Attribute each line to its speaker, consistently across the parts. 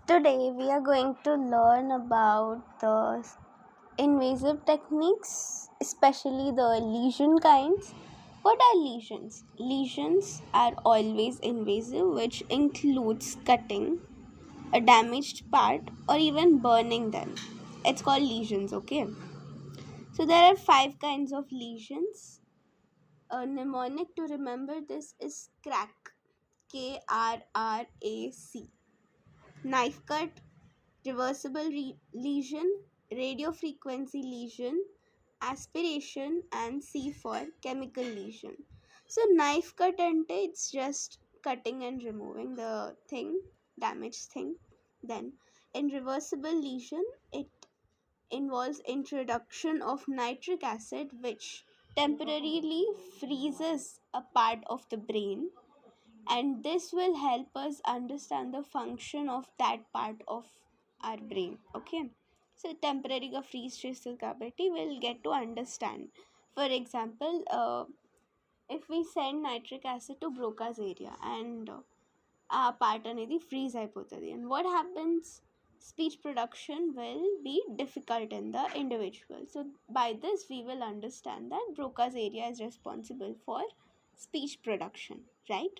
Speaker 1: Today we are going to learn about the invasive techniques, especially the lesion kinds. What are lesions? Lesions are always invasive, which includes cutting a damaged part or even burning them. It's called lesions, okay? So there are five kinds of lesions. A mnemonic to remember this is crack. KRRAC. Knife cut, reversible lesion, radiofrequency lesion, aspiration, and C for chemical lesion. So knife cut ante it's just cutting and removing the thing, damaged thing. Then in reversible lesion, it involves introduction of nitric acid which temporarily freezes a part of the brain, and this will help us understand the function of that part of our brain. Okay, so temporary freeze చేస్తుంది కాబట్టి we'll get to understand. For example, if we send nitric acid to Broca's area and ఆ part అనేది freeze అయిపోతుంది, and what happens, speech production will be difficult in the individual. So by this we will understand that Broca's area is responsible for speech production, right?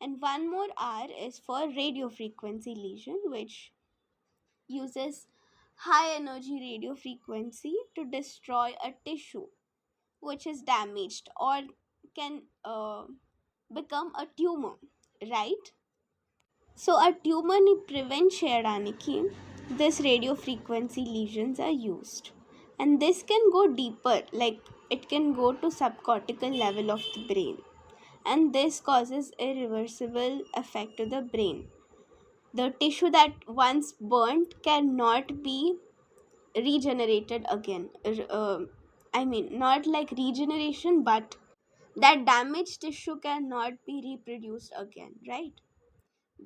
Speaker 1: And one more R is for radio frequency lesion, which uses high energy radio frequency to destroy a tissue which is damaged or can become a tumor, right? So a tumor ni prevent cheyadaniki this radio frequency lesions are used, and this can go deeper, like it can go to subcortical level of the brain, and this causes irreversible effect to the brain. The tissue that once burnt cannot be regenerated again. I mean, not like regeneration, but that damaged tissue cannot be reproduced again, right?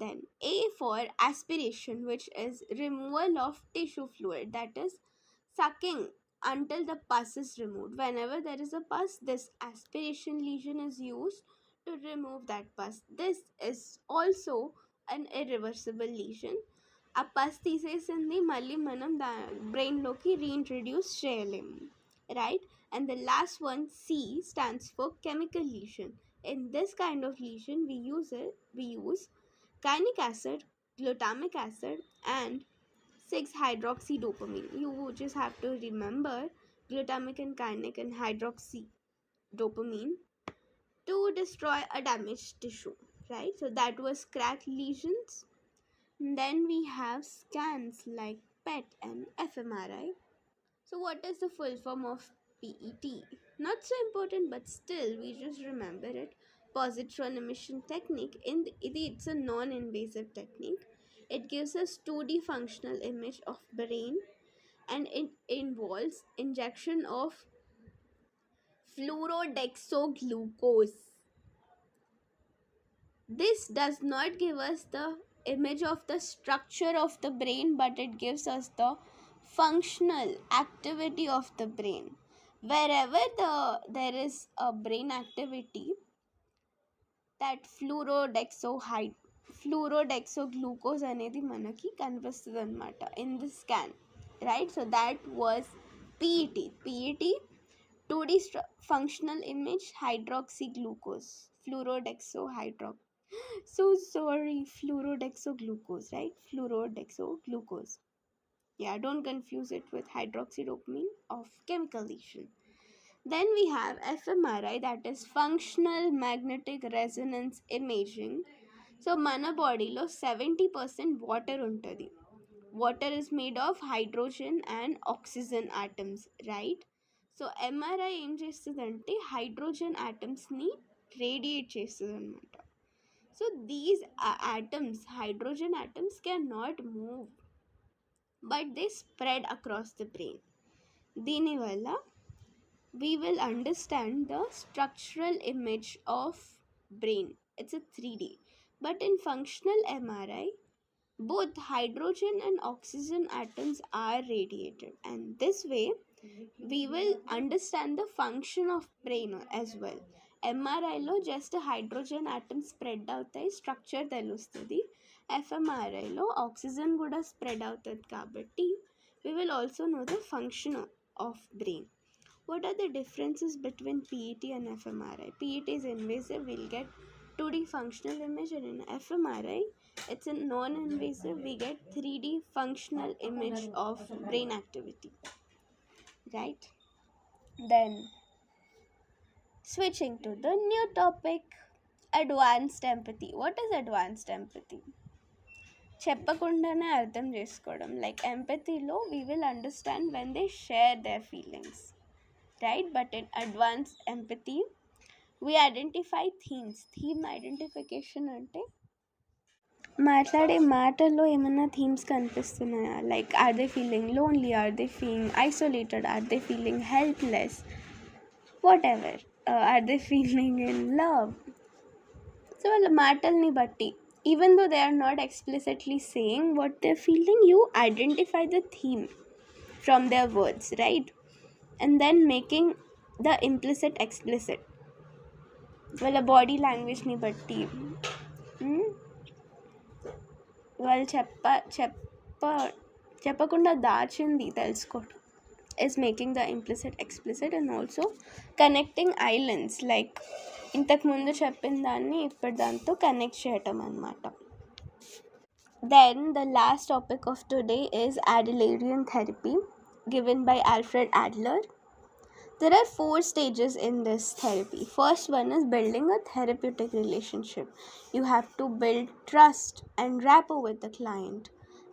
Speaker 1: Then A for aspiration, which is removal of tissue fluid, that is sucking until the pus is removed. Whenever there is a pus, this aspiration lesion is used to remove that pus. This is also an irreversible lesion. ఆ పస్ తీసేసింది మళ్ళీ మనం బ్రెయిన్లోకి reintroduce చేయలేము, right? And the last one C stands for chemical lesion. In this kind of lesion we use Gynic acid, glutamic acid, and 6-hydroxydopamine. You just have to remember glutamic and gynic and hydroxydopamine to destroy a damaged tissue, right? So that was crack lesions. Then we have scans like PET and fMRI. So what is the full form of PET? Not so important, but still we just remember it. Positron emission technique. It's a non-invasive technique. It gives us 2D functional image of brain, and it involves injection of fluorodexoglucose. This does not give us the image of the structure of the brain, but it gives us the functional activity of the brain. Wherever there is a brain activity, that fluorodexoglucose అనేది మనకి కనిపిస్తుంది అనమాట in the scan, right? So that was PET 2D functional image hydroxyglucose, fluorodexohydro so sorry, fluorodexoglucose, right? Fluorodexoglucose. Yeah, don't confuse it with hydroxydopamine of chemical lesion. Then we have fMRI, that is functional magnetic resonance imaging. So mana body lo 70% water untadi. Water is made of hydrogen and oxygen atoms, right? So MRI ఏం చేస్తుందంటే hydrogen ని radiate చేస్తుంది అనమాట. So these atoms, hydrogen atoms, cannot move, but they spread across the brain. దీనివల్ల we will understand the structural image of brain. It's a 3D. But in functional MRI, both hydrogen and oxygen atoms are radiated, and this way we will understand the function of brain as well. MRI లో just hydrogen atom spread అవుతాయి, structure తెలుస్తుంది. ఎఫ్ఎంఆర్ఐలో oxygen కూడా spread అవుతుంది కాబట్టి we will also know the function of brain. What are the differences between PET and fMRI? PET is invasive, we'll get 2D functional image, and in fMRI it's a non-invasive, we get 3D functional image of brain activity, right? Then switching to the new topic, advanced empathy. What is advanced empathy? చెప్పకుండానే అర్థం చేసుకోవడం. Like ఎంపతిలో we will understand when they share their feelings, right? But in advanced empathy we identify themes. Theme identification అంటే మాట్లాడే మాటల్లో ఏమైనా themes కనిపిస్తున్నాయా? Like are they feeling lonely, are they feeling isolated, are they feeling helpless, whatever, are they feeling in love. So వాళ్ళ మాటల్ని బట్టి, even though they are not explicitly saying what they're feeling, you identify the theme from their words, right? And then making the implicit explicit. వాళ్ళ body లాంగ్వేజ్ని బట్టి వాళ్ళు చెప్పకుండా దాచింది తెలుసుకోవడం is making the implicit explicit, and also connecting islands, like ఇంతకుముందు చెప్పిన దాన్ని ఇప్పుడు దాంతో కనెక్ట్ చేయటం అన్నమాట. Then the last topic of today is Adlerian therapy, given by Alfred Adler. There are 4 stages in this therapy. First one is building a therapeutic relationship. You have to build trust and rapport with the client.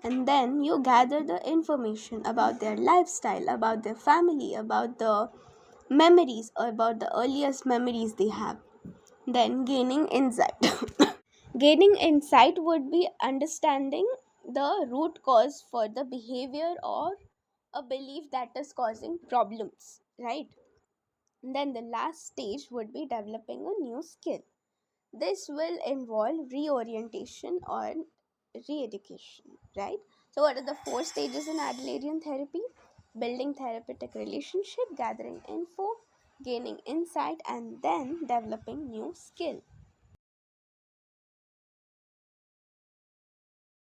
Speaker 1: And then you gather the information about their lifestyle, about their family, about the memories, or about the earliest memories they have. Then gaining insight. Gaining insight would be understanding the root cause for the behavior or a belief that is causing problems, right? Then the last stage would be developing a new skill. This will involve reorientation or re-education, right? So what are the 4 stages in Adlerian therapy? Building therapeutic relationship, gathering info, gaining insight, and then developing new skill.